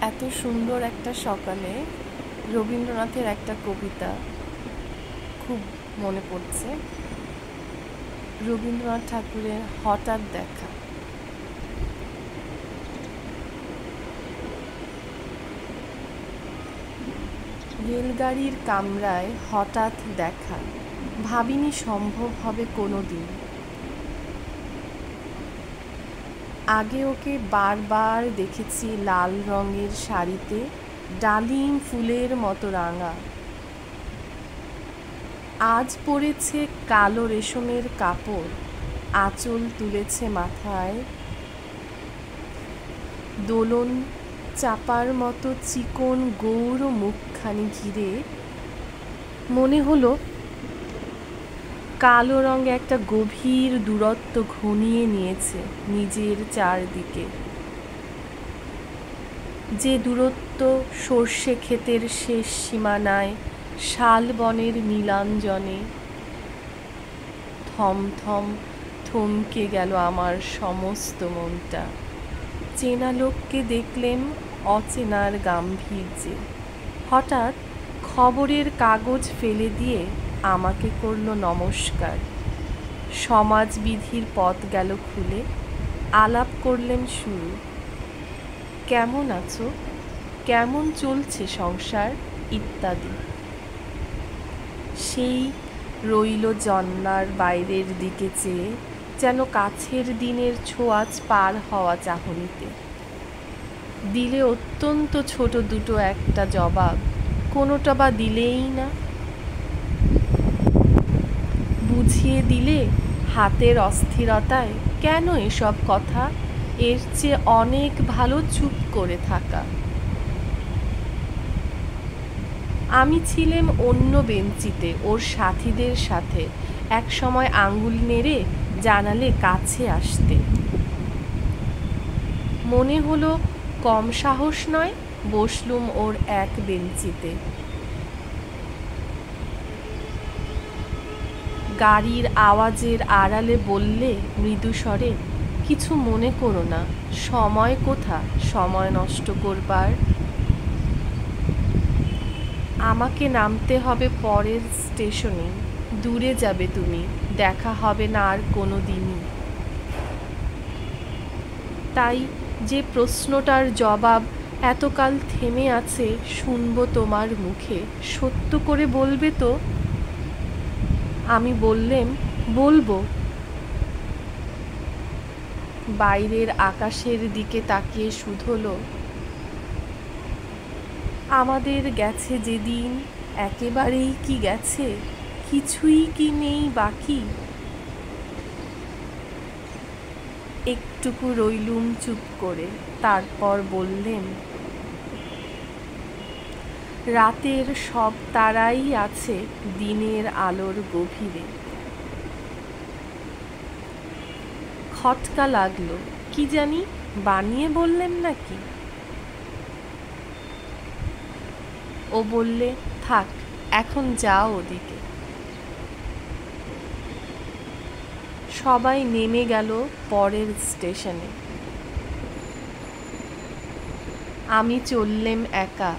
এত সুন্দর একটা সকালে রবীন্দ্রনাথের একটা কবিতা খুব মনে পড়ছে। রবীন্দ্রনাথ ঠাকুরের হঠাৎ দেখা। রেলগাড়ির কামরায় হঠাৎ দেখা, ভাবিনি সম্ভব হবে কোনো দিন। আগে ওকে বারবার দেখেছি লাল রঙের শাড়িতে, ডালিম ফুলের মতো রাঙা। আজ পরেছে কালো রেশমের কাপড়, আঁচল তুলেছে মাথায়। দোলন চাপার মতো চিকন গৌর মুখখানি ঘিরে মনে হলো কালো রঙে একটা গভীর দূরত্ব ঘনিয়ে নিয়েছে নিজের চারদিকে। যে দূরত্ব সর্ষে ক্ষেতের শেষ সীমানায় শালবনের নীলাঞ্জনে। থমথম থমকে গেল আমার সমস্ত মনটা। চেনা লোককে দেখলেম অচেনার গাম্ভীর্যে। হঠাৎ খবরের কাগজ ফেলে দিয়ে আমাকে করল নমস্কার। সমাজবিধির পথ গেল খুলে, আলাপ করলেন শুরু। কেমন আছো, কেমন চলছে সংসার ইত্যাদি। সেই রইল জানলার বাইরের দিকে চেয়ে, যেন কাছের দিনের ছোঁয়াচ পার হওয়া চাহনিতে। দিলে অত্যন্ত ছোট দুটো একটা জবাব, কোনোটা বা দিলেই না। বুঝিয়ে দিলে হাতের অস্থিরতায় কেন এসব কথা, এর চেয়ে অনেক ভালো চুপ করে থাকা। আমি ছিলাম অন্য বেঞ্চিতে ওর সাথীদের সাথে, এক সময় আঙ্গুল নেড়ে জানালে কাছে আসতে। মনে হলো কম সাহস নয়, বসলুম ওর এক বেঞ্চিতে। গাড়ির আওয়াজের আড়ালে বললে মৃদুস্বরে, কিছু মনে করো না, সময় কোথা সময় নষ্ট করবার। আমাকে নামতে হবে পরের স্টেশনে, দূরে যাবে তুমি, দেখা হবে না আর কোনো দিনই। তাই যে প্রশ্নটার জবাব এতকাল থেমে আছে শুনবো তোমার মুখে, সত্য করে বলবে তো। আমি বললেম বলবো। বাইরের আকাশের দিকে তাকিয়ে শুধোলো, আমাদের গেছে যেদিন একেবারেই কি গেছে, কিছুই কি নেই বাকি। একটুকু রইলুম চুপ করে, তারপর বললেন, রাতের সব তারাই আছে দিনের আলোর গভীরে। খটকা লাগলো, কি জানি বানিয়ে বললেন নাকি। ও বললে, থাক এখন যাও ওদিকে। সবাই নেমে গেল পরের স্টেশনে। আমি চললেম একা।